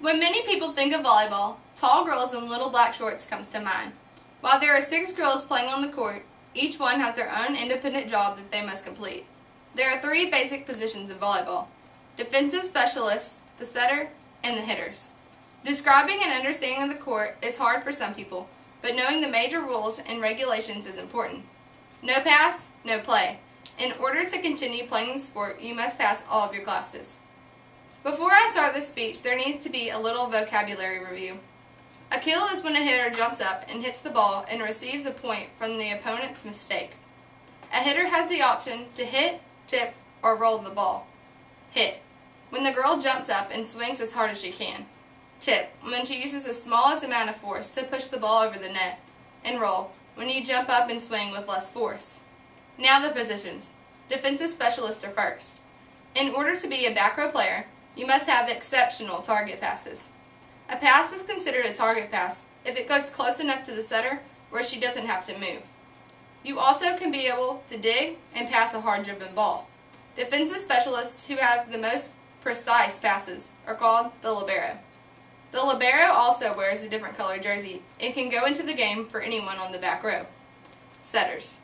When many people think of volleyball, tall girls in little black shorts comes to mind. While there are 6 girls playing on the court, each one has their own independent job that they must complete. There are 3 basic positions in volleyball: defensive specialists, the setter, and the hitters. Describing and understanding the court is hard for some people, but knowing the major rules and regulations is important. No pass, no play. In order to continue playing the sport, you must pass all of your classes. Before I start this speech, there needs to be a little vocabulary review. A kill is when a hitter jumps up and hits the ball and receives a point from the opponent's mistake. A hitter has the option to hit, tip, or roll the ball. Hit: when the girl jumps up and swings as hard as she can. Tip: when she uses the smallest amount of force to push the ball over the net. And roll: when you jump up and swing with less force. Now the positions. Defensive specialists are first. In order to be a back row player, you must have exceptional target passes. A pass is considered a target pass if it goes close enough to the setter where she doesn't have to move. You also can be able to dig and pass a hard-driven ball. Defensive specialists who have the most precise passes are called the libero. The libero also wears a different colored jersey and can go into the game for anyone on the back row. Setters.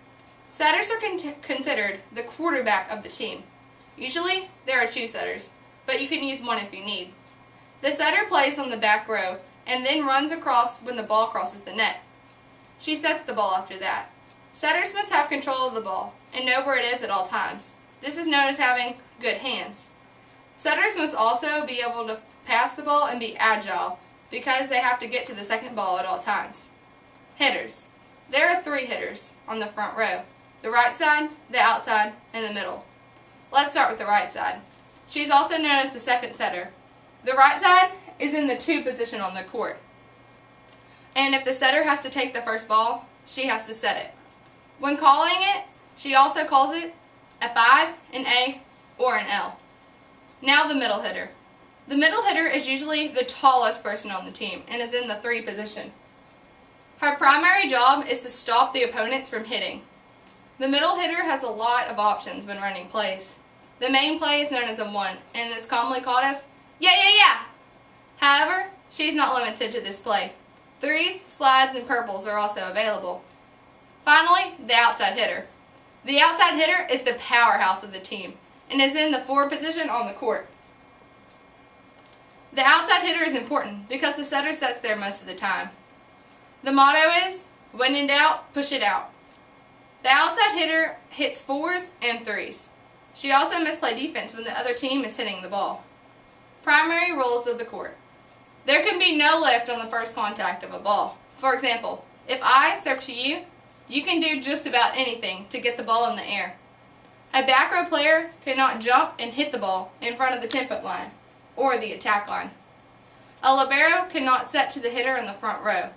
Setters are considered the quarterback of the team. Usually, there are 2 setters, but you can use one if you need. The setter plays on the back row and then runs across when the ball crosses the net. She sets the ball after that. Setters must have control of the ball and know where it is at all times. This is known as having good hands. Setters must also be able to pass the ball and be agile because they have to get to the second ball at all times. Hitters. There are 3 hitters on the front row: the right side, the outside, and the middle. Let's start with the right side. She's also known as the second setter. The right side is in the 2 position on the court. And if the setter has to take the first ball, she has to set it. When calling it, she also calls it a 5, an A, or an L. Now the middle hitter. The middle hitter is usually the tallest person on the team and is in the 3 position. Her primary job is to stop the opponents from hitting. The middle hitter has a lot of options when running plays. The main play is known as a 1 and is commonly called as yeah. However, she's not limited to this play. 3s, slides, and purples are also available. Finally, the outside hitter. The outside hitter is the powerhouse of the team and is in the 4 position on the court. The outside hitter is important because the setter sets there most of the time. The motto is, when in doubt, push it out. The outside hitter hits 4s and 3s. She also must play defense when the other team is hitting the ball. Primary rules of the court. There can be no lift on the first contact of a ball. For example, if I serve to you, you can do just about anything to get the ball in the air. A back row player cannot jump and hit the ball in front of the 10-foot line or the attack line. A libero cannot set to the hitter in the front row.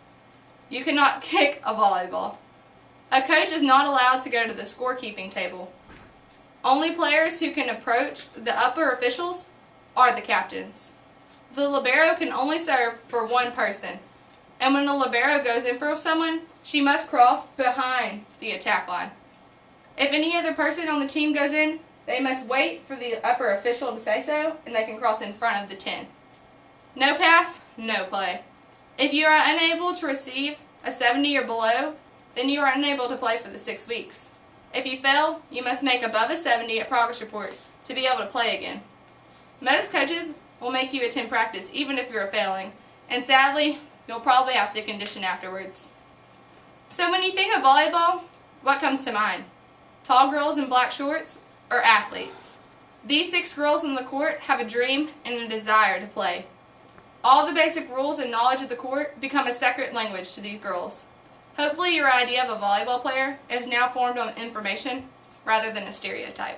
You cannot kick a volleyball. A coach is not allowed to go to the scorekeeping table. Only players who can approach the upper officials are the captains. The libero can only serve for 1 person, and when the libero goes in for someone, she must cross behind the attack line. If any other person on the team goes in, they must wait for the upper official to say so, and they can cross in front of the 10. No pass, no play. If you are unable to receive a 70 or below, then you are unable to play for the 6 weeks. If you fail, you must make above a 70 at progress report to be able to play again. Most coaches will make you attend practice even if you're failing, and sadly, you'll probably have to condition afterwards. So when you think of volleyball, what comes to mind? Tall girls in black shorts or athletes? These 6 girls on the court have a dream and a desire to play. All the basic rules and knowledge of the court become a second language to these girls. Hopefully your idea of a volleyball player is now formed on information rather than a stereotype.